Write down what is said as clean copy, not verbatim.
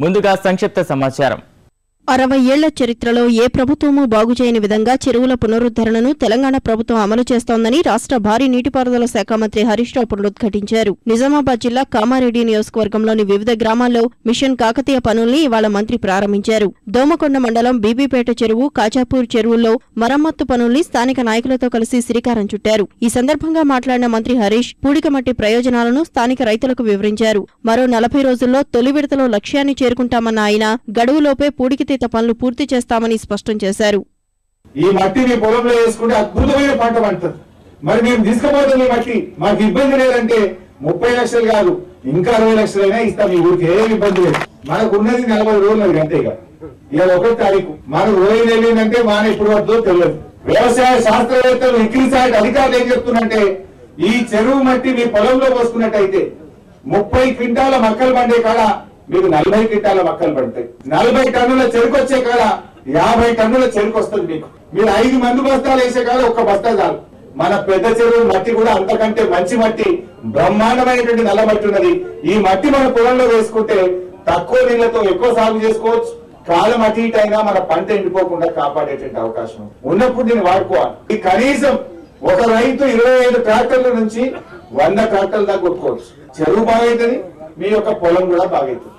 ముందుగా సంక్షిప్త సమాచారం. 60 ఏళ్ల చరిత్రలో ఏ ప్రభుత్వమూ బాగుచేయని విధంగా చెరువుల పునరుద్ధరణను తెలంగాణ ప్రభుత్వం అమలు చేస్తోందని రాష్ట్ర భారీ నీటిపారుదల శాఖ మంత్రి హరీష్ రావు పునరుద్ఘాటించారు. నిజామాబాద్ జిల్లా కామారెడ్డి నియోజకవర్గంలోని వివిధ గ్రామాల్లో మిషన్ కాకతీయ పనుల్ని ఇవాళ మంత్రి ప్రారంభించారు. దోమకొండ మండలం బీబీపేట చెరువు, కాచాపూర్ చెరువుల్లో మరమ్మత్తు పనుల్ని స్థానిక నాయకులతో కలిసి శ్రీకారం చుట్టారు. ఈ సందర్భంగా మాట్లాడిన మంత్రి హరీష్ పూడికమట్టి ప్రయోజనాలను స్థానిక రైతులకు వివరించారు. మరో 40 రోజుల్లో తొలి విడతలో లక్ష్యాన్ని చేరుకుంటామన్న ఆయన గడువులోపే పూడికి పనులు పూర్తి చేస్తామని స్పష్టం చేశారు. ఈ మట్టి మీ పొలంలో వేసుకుంటే అద్భుతమైన పంట పండుతుంది. మరి మేము తీసుకుపోతాం ఈ మట్టి, మాకు ఇబ్బంది లేదంటే 30 లక్షలు కాదు ఇంకా 60 లక్షలైనా ఇస్తాం. ఈ ఊరికి ఏమి ఇబ్బంది లేదు. మనకు ఉన్నది 40 రోజులు అంతే. ఇక 1వ తారీఖు మనకు రోజు వెళ్ళిందంటే మాన ఎప్పుడు వద్దో తెలియదు. వ్యవసాయ శాస్త్రవేత్తలు అగ్రిసాట్ అధికారులు ఏం చెప్తున్నంటే ఈ చెరువు మట్టి మీ పొలంలో పోసుకున్నట్టయితే 30 క్వింటాల మక్కలు పండే కాడ మీకు 40 క్వింటాల మక్కలు పడతాయి. 40 టన్నుల చెరుకు వచ్చే కాడ 50 టన్నుల చెరుకు వస్తుంది. మీకు మీరు 5 మంది బస్తాలు వేసే కాడ 1 బస్తా చాలు. మన పెద్ద చెరువు మట్టి కూడా అంతకంటే మంచి మట్టి, బ్రహ్మాండమైనటువంటి నల్ల మట్టి ఉన్నది. ఈ మట్టి మన పొలంలో వేసుకుంటే తక్కువ నీళ్లతో ఎక్కువ సాగు చేసుకోవచ్చు. కాలం అటు ఇటు అయినా మన పంట ఎండిపోకుండా కాపాడేటువంటి అవకాశం ఉన్నప్పుడు దీన్ని వాడుకోవాలి. ఈ కనీసం ఒక రైతు 25 ట్రాక్టర్ల నుంచి 100 ట్రాక్టర్ల దాకా కొట్టుకోవచ్చు. చెరువు బాగైతుంది, మీ యొక్క పొలం కూడా బాగైతుంది.